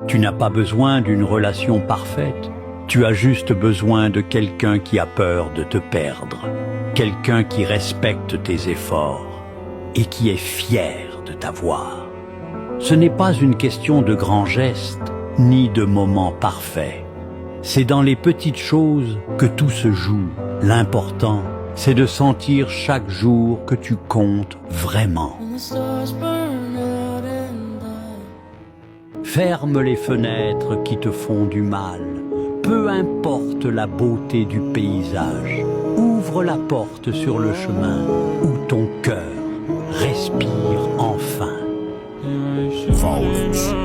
Tu n'as pas besoin d'une relation parfaite. Tu as juste besoin de quelqu'un qui a peur de te perdre. Quelqu'un qui respecte tes efforts et qui est fier de t'avoir. Ce n'est pas une question de grands gestes, ni de moments parfaits. C'est dans les petites choses que tout se joue. L'important, c'est de sentir chaque jour que tu comptes vraiment. Ferme les fenêtres qui te font du mal. Peu importe la beauté du paysage. Ouvre la porte sur le chemin où ton cœur respire enfin. Violence.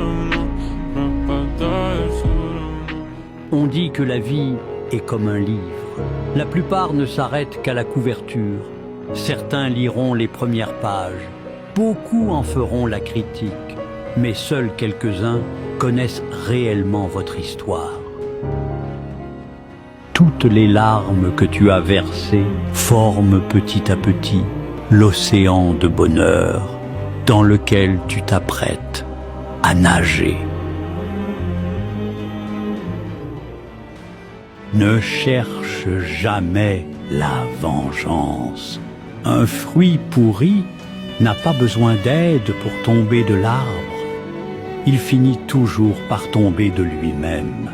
On dit que la vie est comme un livre. La plupart ne s'arrêtent qu'à la couverture. Certains liront les premières pages. Beaucoup en feront la critique. Mais seuls quelques-uns connaissent réellement votre histoire. Toutes les larmes que tu as versées forment petit à petit l'océan de bonheur dans lequel tu t'apprêtes à nager. Ne cherche jamais la vengeance. Un fruit pourri n'a pas besoin d'aide pour tomber de l'arbre. Il finit toujours par tomber de lui-même.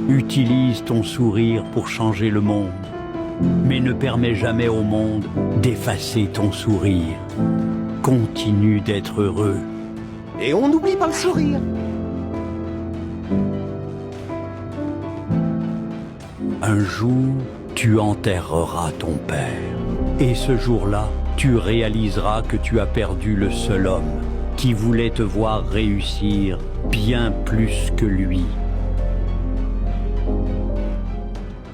Utilise ton sourire pour changer le monde, mais ne permets jamais au monde d'effacer ton sourire. Continue d'être heureux. Et on n'oublie pas le sourire. Un jour, tu enterreras ton père. Et ce jour-là, tu réaliseras que tu as perdu le seul homme qui voulait te voir réussir bien plus que lui.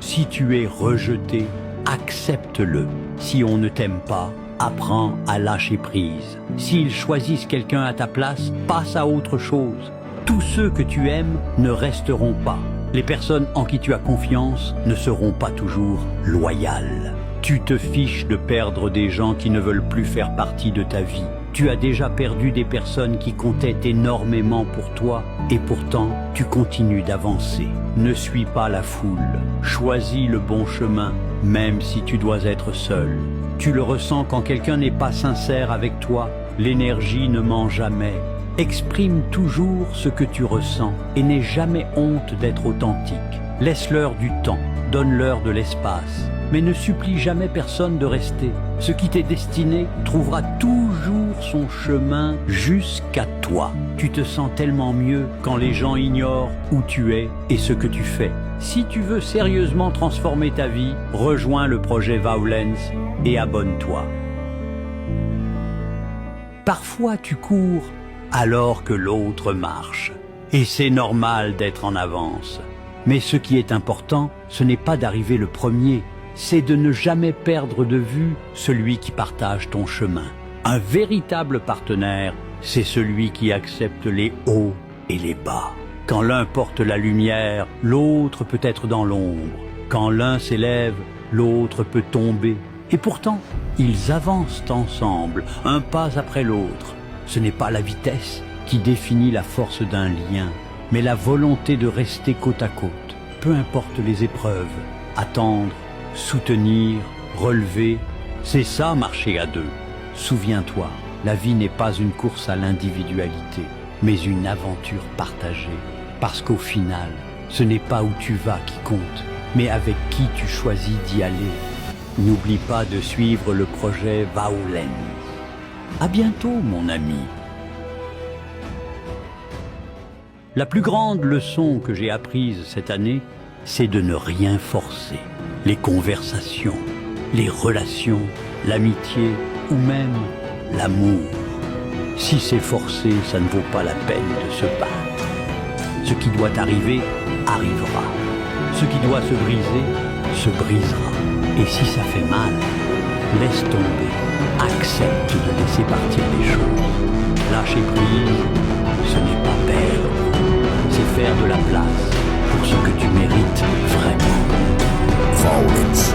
Si tu es rejeté, accepte-le. Si on ne t'aime pas, apprends à lâcher prise. S'ils choisissent quelqu'un à ta place, passe à autre chose. Tous ceux que tu aimes ne resteront pas. Les personnes en qui tu as confiance ne seront pas toujours loyales. Tu te fiches de perdre des gens qui ne veulent plus faire partie de ta vie. Tu as déjà perdu des personnes qui comptaient énormément pour toi et pourtant tu continues d'avancer. Ne suis pas la foule. Choisis le bon chemin, même si tu dois être seul. Tu le ressens quand quelqu'un n'est pas sincère avec toi. L'énergie ne ment jamais. Exprime toujours ce que tu ressens et n'aie jamais honte d'être authentique. Laisse-leur du temps, donne-leur de l'espace, mais ne supplie jamais personne de rester. Ce qui t'est destiné trouvera toujours son chemin jusqu'à toi. Tu te sens tellement mieux quand les gens ignorent où tu es et ce que tu fais. Si tu veux sérieusement transformer ta vie, rejoins le projet Violence et abonne-toi. Parfois tu cours alors que l'autre marche. Et c'est normal d'être en avance. Mais ce qui est important, ce n'est pas d'arriver le premier, c'est de ne jamais perdre de vue celui qui partage ton chemin. Un véritable partenaire, c'est celui qui accepte les hauts et les bas. Quand l'un porte la lumière, l'autre peut être dans l'ombre. Quand l'un s'élève, l'autre peut tomber. Et pourtant, ils avancent ensemble, un pas après l'autre. Ce n'est pas la vitesse qui définit la force d'un lien, mais la volonté de rester côte à côte, peu importe les épreuves. Attendre, soutenir, relever, c'est ça marcher à deux. Souviens-toi, la vie n'est pas une course à l'individualité, mais une aventure partagée. Parce qu'au final, ce n'est pas où tu vas qui compte, mais avec qui tu choisis d'y aller. N'oublie pas de suivre le projet Violence. À bientôt, mon ami. La plus grande leçon que j'ai apprise cette année, c'est de ne rien forcer. Les conversations, les relations, l'amitié ou même l'amour. Si c'est forcé, ça ne vaut pas la peine de se battre. Ce qui doit arriver, arrivera. Ce qui doit se briser, se brisera. Et si ça fait mal, laisse tomber. Accepte de laisser partir les choses. Lâcher prise, ce n'est pas perdre. C'est faire de la place pour ce que tu mérites vraiment. Violence.